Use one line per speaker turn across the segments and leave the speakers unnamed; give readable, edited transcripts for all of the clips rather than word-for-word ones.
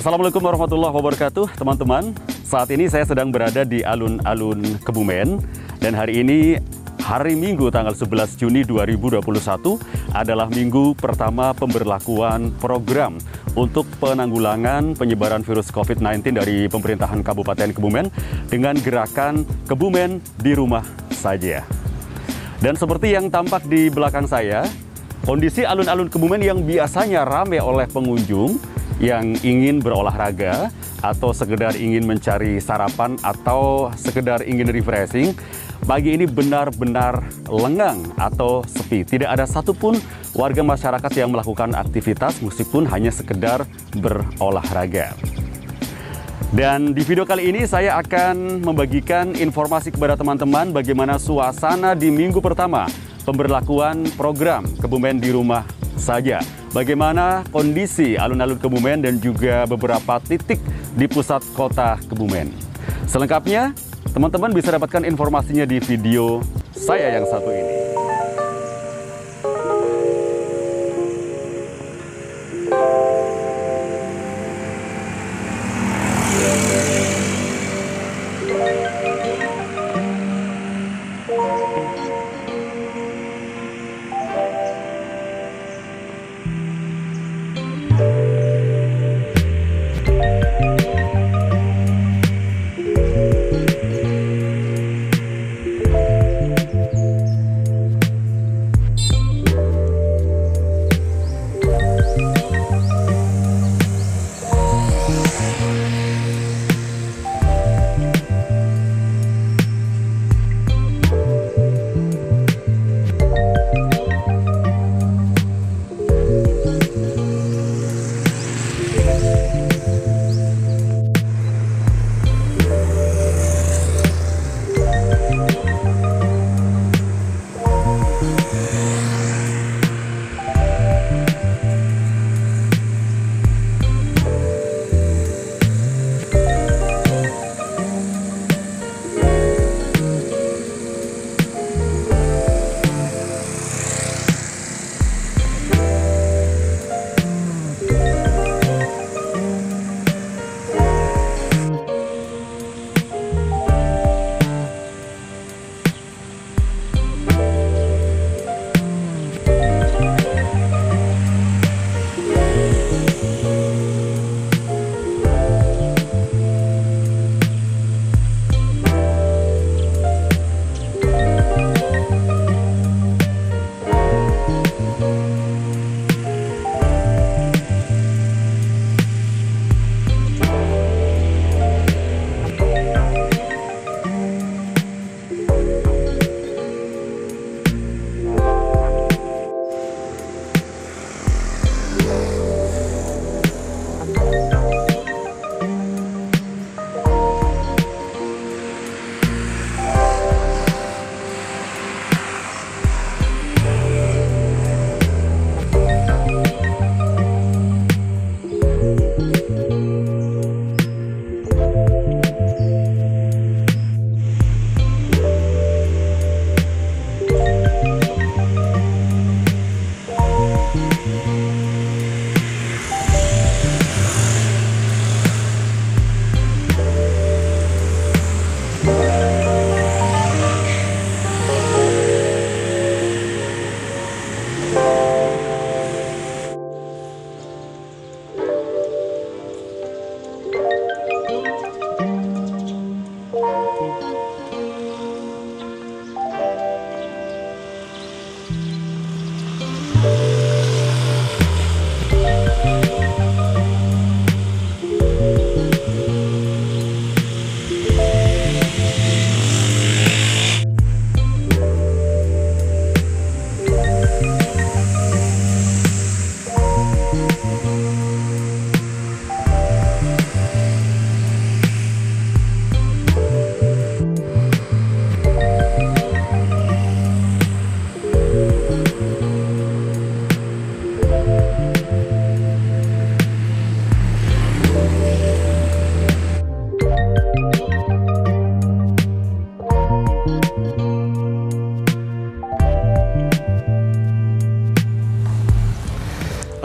Assalamualaikum warahmatullahi wabarakatuh, teman-teman. Saat ini saya sedang berada di alun-alun Kebumen, dan hari ini hari Minggu tanggal 11 Juni 2021 adalah minggu pertama pemberlakuan program untuk penanggulangan penyebaran virus COVID-19 dari pemerintahan Kabupaten Kebumen dengan gerakan Kebumen di Rumah Saja. Dan seperti yang tampak di belakang saya, kondisi alun-alun Kebumen yang biasanya ramai oleh pengunjung yang ingin berolahraga atau sekedar ingin mencari sarapan atau sekedar ingin refreshing, pagi ini benar-benar lengang atau sepi. Tidak ada satupun warga masyarakat yang melakukan aktivitas meskipun hanya sekedar berolahraga. Dan di video kali ini saya akan membagikan informasi kepada teman-teman bagaimana suasana di minggu pertama pemberlakuan program Kebumen di Rumah Saja. Bagaimana kondisi alun-alun Kebumen dan juga beberapa titik di pusat kota Kebumen. Selengkapnya, teman-teman bisa dapatkan informasinya di video saya yang satu ini.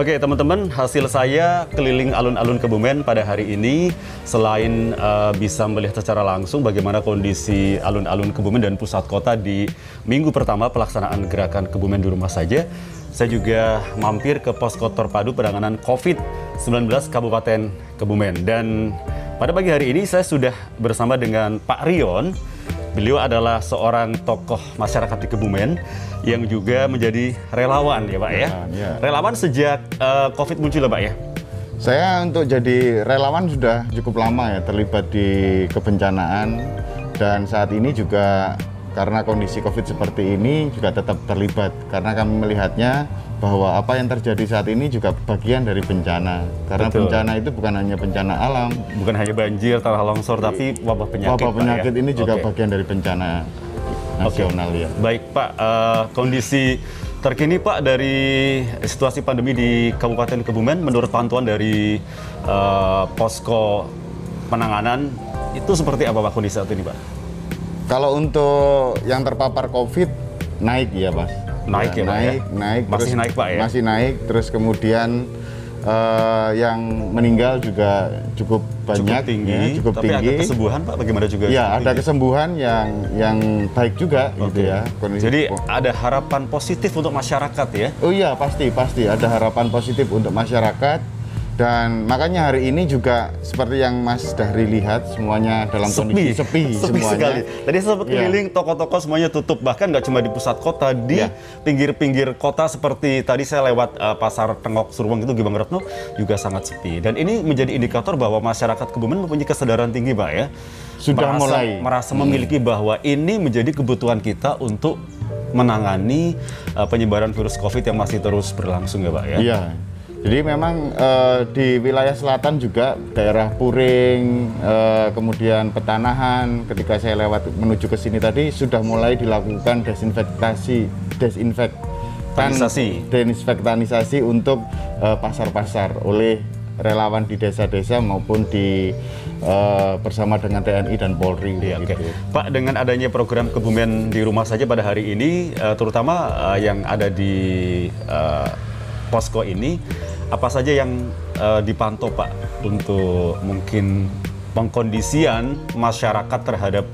Oke teman-teman, hasil saya keliling alun-alun Kebumen pada hari ini, selain bisa melihat secara langsung bagaimana kondisi alun-alun Kebumen dan pusat kota di minggu pertama pelaksanaan gerakan Kebumen di rumah saja, saya juga mampir ke posko terpadu penanganan COVID-19 Kabupaten Kebumen. Dan pada pagi hari ini saya sudah bersama dengan Pak Rion. Beliau adalah seorang tokoh masyarakat di Kebumen yang juga menjadi relawan ya Pak ya. Relawan sejak COVID muncul ya Pak ya?
Saya untuk jadi relawan sudah cukup lama ya, terlibat di kebencanaan, dan saat ini juga karena kondisi COVID seperti ini juga tetap terlibat, karena kami melihatnya bahwa apa yang terjadi saat ini juga bagian dari bencana. Karena betul, bencana itu bukan hanya bencana alam, bukan hanya banjir, tanah longsor, tapi wabah penyakit. Wabah penyakit ini juga bagian dari bencana nasional ya.
Baik Pak, kondisi terkini Pak dari situasi pandemi di Kabupaten Kebumen menurut pantauan dari posko penanganan itu seperti apa Pak kondisi saat ini Pak?
Kalau untuk yang terpapar COVID naik ya Mas.
Naik ya,
naik,
masih
terus,
naik Pak ya?
Masih naik, terus kemudian yang meninggal juga cukup banyak, cukup
tapi
tinggi.
Ada kesembuhan Pak, bagaimana juga?
Ya, ada kesembuhan yang baik juga, gitu ya.
Jadi ada harapan positif untuk masyarakat ya?
Oh iya, pasti ada harapan positif untuk masyarakat. Dan makanya hari ini juga seperti yang Mas Dahri lihat, semuanya dalam kondisi sepi semuanya.
Sekali. Tadi sempat keliling, toko-toko semuanya tutup, bahkan nggak cuma di pusat kota, di pinggir-pinggir kota seperti tadi saya lewat Pasar Tengok Suruwang itu Gebang Retno juga sangat sepi. Dan ini menjadi indikator bahwa masyarakat Kebumen mempunyai kesadaran tinggi Pak ya.
Sudah
merasa memiliki bahwa ini menjadi kebutuhan kita untuk menangani penyebaran virus COVID yang masih terus berlangsung ya Pak ya.
Iya. Jadi memang di wilayah selatan juga daerah Puring, kemudian Petanahan, ketika saya lewat menuju ke sini tadi sudah mulai dilakukan desinfektanisasi untuk pasar-pasar oleh relawan di desa-desa maupun di bersama dengan TNI dan Polri.
Gitu. Pak, dengan adanya program Kebumen di rumah saja pada hari ini, terutama yang ada di posko ini, apa saja yang dipantau Pak untuk mungkin pengkondisian masyarakat terhadap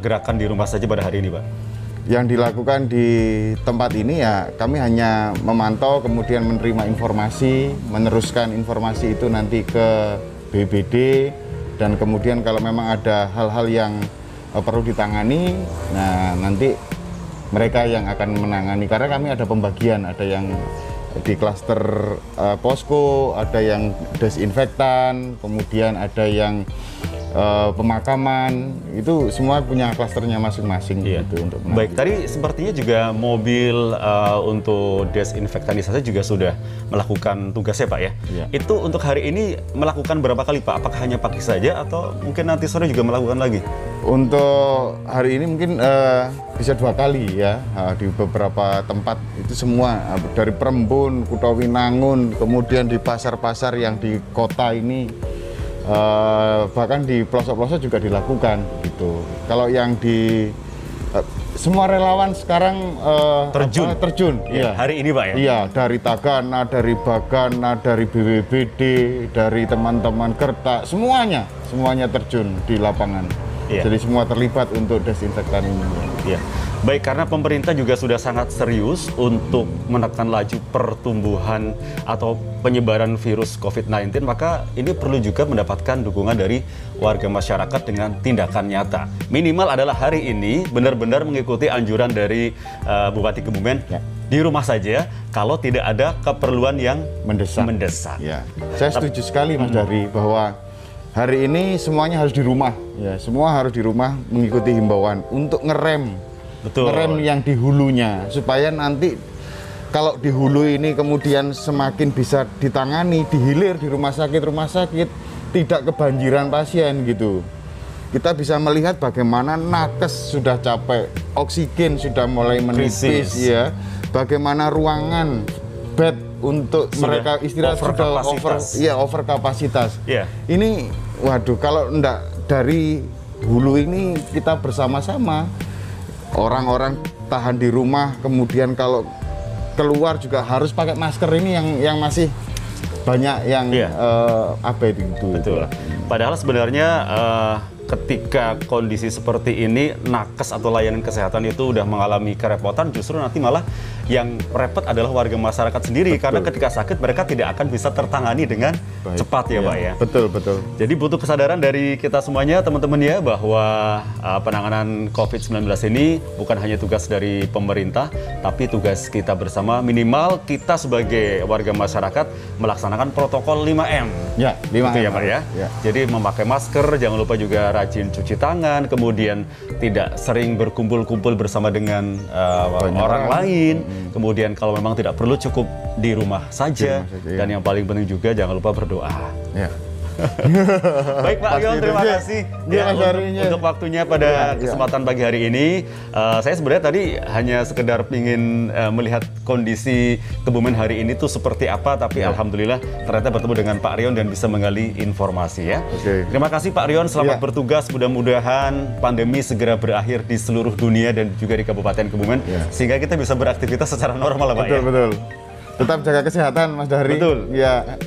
gerakan di rumah saja pada hari ini Pak?
Yang dilakukan di tempat ini ya kami hanya memantau, kemudian menerima informasi, meneruskan informasi itu nanti ke BBD, dan kemudian kalau memang ada hal-hal yang perlu ditangani, nah nanti mereka yang akan menangani, karena kami ada pembagian, ada yang di klaster posko, ada yang desinfektan, kemudian ada yang pemakaman, itu semua punya klasternya masing-masing. Gitu, untuk
baik, tadi sepertinya juga mobil untuk desinfektanisasi juga sudah melakukan tugasnya Pak ya? Itu untuk hari ini melakukan berapa kali Pak? Apakah hanya pagi saja atau mungkin nanti sore juga melakukan lagi?
Untuk hari ini mungkin bisa 2 kali ya, di beberapa tempat itu semua, dari Perembun, Kutawinangun, kemudian di pasar-pasar yang di kota ini, bahkan di pelosok-pelosok juga dilakukan gitu. Kalau yang di semua relawan sekarang terjun
ya, hari ini Pak ya?
Iya, dari Tagana, dari Bagana, dari BWBD, dari teman-teman Kerta, semuanya terjun di lapangan. Jadi semua terlibat untuk desinfektan ini.
Baik, karena pemerintah juga sudah sangat serius untuk menekan laju pertumbuhan atau penyebaran virus COVID-19, maka ini perlu juga mendapatkan dukungan dari warga masyarakat dengan tindakan nyata. Minimal adalah hari ini benar-benar mengikuti anjuran dari Bupati Kebumen, di rumah saja kalau tidak ada keperluan yang mendesak.
Ya. Saya setuju sekali Mas Dahri bahwa hari ini semuanya harus di rumah, ya, semua harus di rumah mengikuti himbauan untuk ngerem yang di hulunya, supaya nanti kalau di hulu ini kemudian semakin bisa ditangani, dihilir di rumah sakit tidak kebanjiran pasien gitu. Kita bisa melihat bagaimana nakes sudah capek, oksigen sudah mulai menipis, ya, bagaimana ruangan bed untuk mereka istirahat sudah over kapasitas. Ini waduh, kalau enggak dari hulu ini kita bersama-sama, orang-orang tahan di rumah, kemudian kalau keluar juga harus pakai masker. Ini yang masih banyak yang abai itu.
Betul. Padahal sebenarnya ketika kondisi seperti ini, nakes atau layanan kesehatan itu udah mengalami kerepotan, justru nanti malah yang repot adalah warga masyarakat sendiri. Betul. Karena ketika sakit mereka tidak akan bisa tertangani dengan cepat ya Pak ya.
Betul, betul.
Jadi butuh kesadaran dari kita semuanya teman-teman ya, bahwa penanganan COVID-19 ini bukan hanya tugas dari pemerintah, tapi tugas kita bersama. Minimal kita sebagai warga masyarakat melaksanakan protokol 5M.
Ya, 5M.
Gitu ya Pak ya. Jadi memakai masker, jangan lupa juga rajin cuci tangan, kemudian tidak sering berkumpul-kumpul bersama dengan orang lain. Kemudian kalau memang tidak perlu, cukup di rumah saja. Dan yang paling penting juga jangan lupa berdoa. Ya. Baik Pak Aryon, terima kasih untuk waktunya pada kesempatan pagi hari ini. Saya sebenarnya tadi hanya sekedar ingin melihat kondisi Kebumen hari ini tuh seperti apa, tapi alhamdulillah ternyata bertemu dengan Pak Aryon dan bisa menggali informasi ya. Terima kasih Pak Aryon, selamat bertugas. Mudah-mudahan pandemi segera berakhir di seluruh dunia dan juga di Kabupaten Kebumen, sehingga kita bisa beraktivitas secara normal Pak ya.
Betul. Tetap jaga kesehatan Mas Dahri.
Betul.
Ya.